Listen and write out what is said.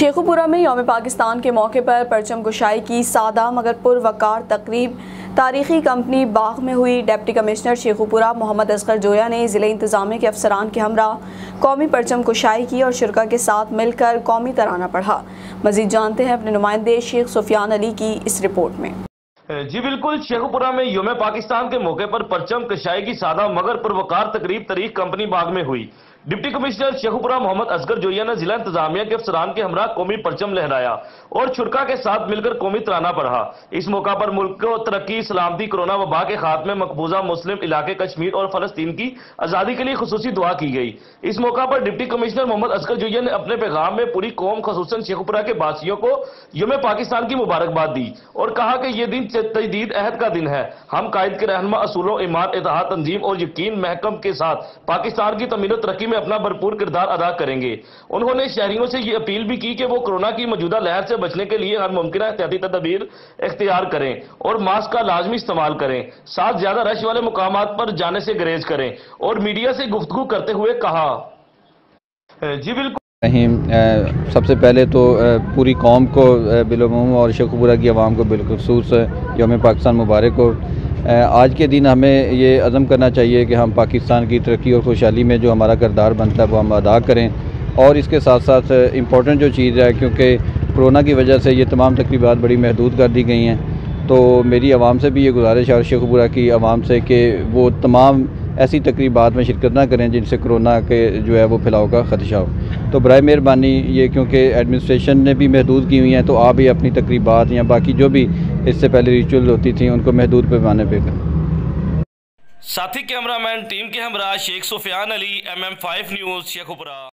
शेखुपुरा में यौम पाकिस्तान के मौके पर परचम कुशाई की सादा मगर पुरवकार तकरीब तारीखी कंपनी बाग में हुई। डिप्टी कमिश्नर शेखुपुरा मोहम्मद असगर जोया ने ज़िले इंतज़ामिया के अफसरान के हमरा कौमी परचम कुशाई की और शुरा के साथ मिलकर कौमी तराना पढ़ा। मज़ीद जानते हैं अपने नुमाइंदे शेख सुफियान अली की इस रिपोर्ट में। जी बिल्कुल, शेखुपुरा में यौम पाकिस्तान के मौके पर परचम कशाई की सादा मगर पुरवकार तकरीब तारीख कंपनी बाग में हुई। डिप्टी कमिश्नर शेखुपुरा मोहम्मद असगर जोया ने जिला इंतजामिया के अफसरान के हमरा कौमी परचम लहराया और शुरा के साथ मिलकर कौमी तराना पढ़ा। इस मौका पर मुल्क को तरक्की, सलामती, कोरोना वबा के खात्मे, मकबूजा मुस्लिम इलाके कश्मीर और फलस्तीन की आज़ादी के लिए खुसूसी दुआ की गई। इस मौका पर डिप्टी कमिश्नर मोहम्मद असगर जोया ने अपने पैगाम में पूरी कौम खसूसन शेखुपुरा के बासियों को यौम पाकिस्तान की मुबारकबाद दी और कहा कि यह दिन तजदीद अहद का दिन है। हम कायद के रहनुमा असूलों, ईमान, इत्तेहाद, तंजीम और यकीन महकम के साथ पाकिस्तान की तमीन और तरक्की में अपना भरपूर किरदार अदा करेंगे। उन्होंने शहरियों से ये अपील भी की कि वो कोरोना की मौजूदा लहर से बचने के लिए हर मुमकिन एहतियाती तदबीर इख्तियार करें और मास्क का लाजमी इस्तेमाल करें। साथ ज्यादा रश वाले मुकामात पर जाने से गुरेज करें और मीडिया से गुफ्तगू करते हुए कहा। जी बिल्कुल, सबसे पहले तो पूरी कौम को बिलुमूम और शेखुपुरा की आवाम को बिलखुसूस यौम पाकिस्तान मुबारक हो। आज के दिन हमें ये अज़म करना चाहिए कि हम पाकिस्तान की तरक्की और खुशहाली में जो हमारा किरदार बनता है वो हम अदा करें। और इसके साथ साथ इम्पोर्टेंट जो चीज़ है, क्योंकि कोरोना की वजह से ये तमाम तकरीबात बड़ी महदूद कर दी गई हैं, तो मेरी आवाम से भी ये गुजारिश है और शेखुपुरा की आवाम से कि वो तमाम ऐसी तकरीबात में शिरकत ना करें जिनसे कोरोना के जो है वो फैलाव का ख़दशा हो। तो बराए मेहरबानी ये, क्योंकि एडमिनिस्ट्रेशन ने भी महदूद की हुई हैं, तो आप भी अपनी तकरीबात या बाकी जो भी इससे पहले रिचुअल होती थी उनको महदूद पैमाने पे करें। साथी कैमरामैन टीम के हमरा शेख सुफियान अली, MM5 न्यूज़, शेखुपुरा।